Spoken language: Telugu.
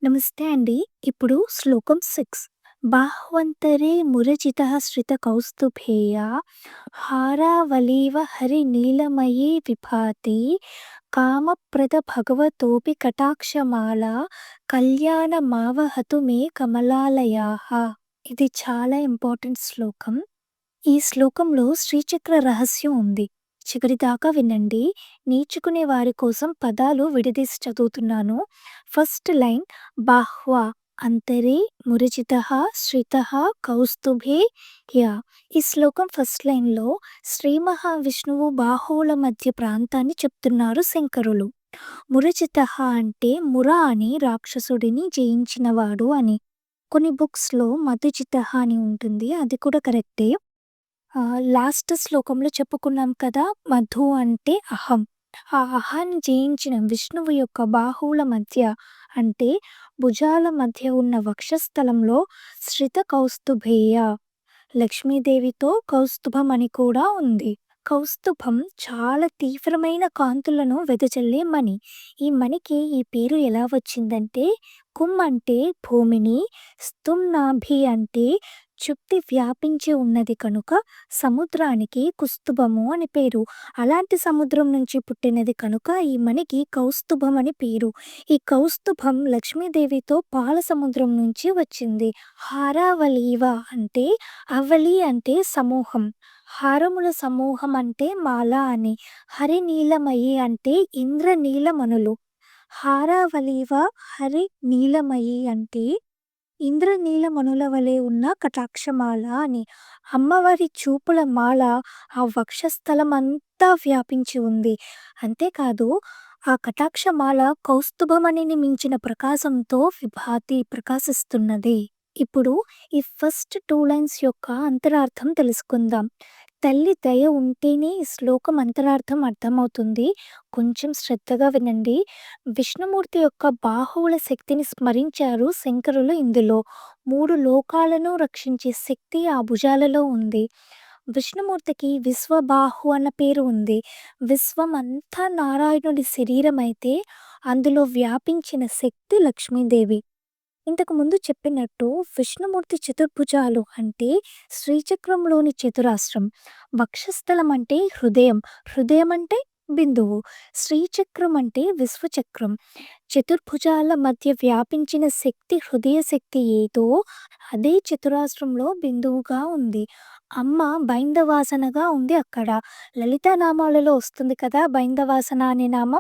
నమస్తే అండి. ఇప్పుడు శ్లోకం 6 బాహ్వంతరే మురజితః శ్రితకౌస్తుభేయ హారావలీవ హరినీలమయీ విభాతి కామప్రద భగవతోపి కటాక్షమాల కళ్యాణమావహతు మే కమలాలయాః. ఇది చాలా ఇంపార్టెంట్ శ్లోకం. ఈ శ్లోకంలో శ్రీచక్ర రహస్యం ఉంది. చివరిదాకా వినండి. నేర్చుకునే వారి కోసం పదాలు విడదీసి చదువుతున్నాను. ఫస్ట్ లైన్ బాహ్వ అంతరే మురజితః శ్రితః కౌస్తుభే యా. ఈ శ్లోకం ఫస్ట్ లైన్‌లో శ్రీ మహావిష్ణువు బాహువుల మధ్య ప్రాంతాన్ని చెప్తున్నారు శంకరులు. మురజితః అంటే ముర అని రాక్షసుడిని జయించినవాడు అని. కొన్ని బుక్స్‌లో మధుజితః అని ఉంటుంది. అది కూడా కరెక్టే. లాస్ట్ శ్లోకంలో చెప్పుకున్నాం కదా! మధు అంటే అహం. ఆ అహాన్ని జయించిన విష్ణువు యొక్క బాహువుల మధ్య అంటే భుజాల మధ్య ఉన్న వక్షస్థలంలో శ్రిత కౌస్తుభేయ లక్ష్మీదేవితో కౌస్తుభం అని కూడా ఉంది. కౌస్తుభం చాలా తీవ్రమైన కాంతులను వెదజల్లే మణి. ఈ మణికి ఈ పేరు ఎలా వచ్చిందంటే కుమ్ అంటే భూమిని, స్తుం నాభి అంటే చుట్టి వ్యాపించి ఉన్నది కనుక సముద్రానికి కుస్తుభము అని పేరు. అలాంటి సముద్రం నుంచి పుట్టినది కనుక ఈ మణికి కౌస్తుభం అని పేరు. ఈ కౌస్తుభం లక్ష్మీదేవితో పాల సముద్రం నుంచి వచ్చింది. హారావలీవ అంటే అవలి అంటే సమూహం. హారముల సమూహం అంటే మాల అని. హరినీలమయి అంటే ఇంద్రనీలమణులు. హారావలీవ హరి నీలమయి అంటే ఇంద్రనీలమణుల వలె ఉన్న కటాక్షమాల అని. అమ్మవారి చూపుల మాల ఆ వక్షస్థలమంతా వ్యాపించి ఉంది. అంతేకాదు ఆ కటాక్షమాల కౌస్తుభమణిని మించిన ప్రకాశంతో విభాతి ప్రకాశిస్తున్నది. ఇప్పుడు ఈ ఫస్ట్ 2 లైన్స్ యొక్క అంతరార్థం తెలుసుకుందాం. తల్లి దయ ఉంటేనే ఈ శ్లోకం అంతరార్థం అర్థమవుతుంది. కొంచెం శ్రద్ధగా వినండి. విష్ణుమూర్తి యొక్క బాహువుల శక్తిని స్మరించారు శంకరులు ఇందులో. 3 లోకాలను రక్షించే శక్తి ఆ భుజాలలో ఉంది. విష్ణుమూర్తికి విశ్వబాహు అన్న పేరు ఉంది. విశ్వం అంతా నారాయణుడి శరీరమైతే అందులో వ్యాపించిన శక్తి లక్ష్మీదేవి. ఇంతకు ముందు చెప్పినట్టు విష్ణుమూర్తి చతుర్భుజాలు అంటే శ్రీచక్రంలోని చతురాస్రం. వక్షస్థలం అంటే హృదయం. హృదయం అంటే బిందువు. శ్రీచక్రం అంటే విశ్వచక్రం. చతుర్భుజాల మధ్య వ్యాపించిన శక్తి హృదయ శక్తి ఏదో అదే చతురాస్రంలో బిందువుగా ఉంది. అమ్మ బైందవాసనగా ఉంది అక్కడ. లలితానామాలలో వస్తుంది కదా బైందవాసన అనే నామం.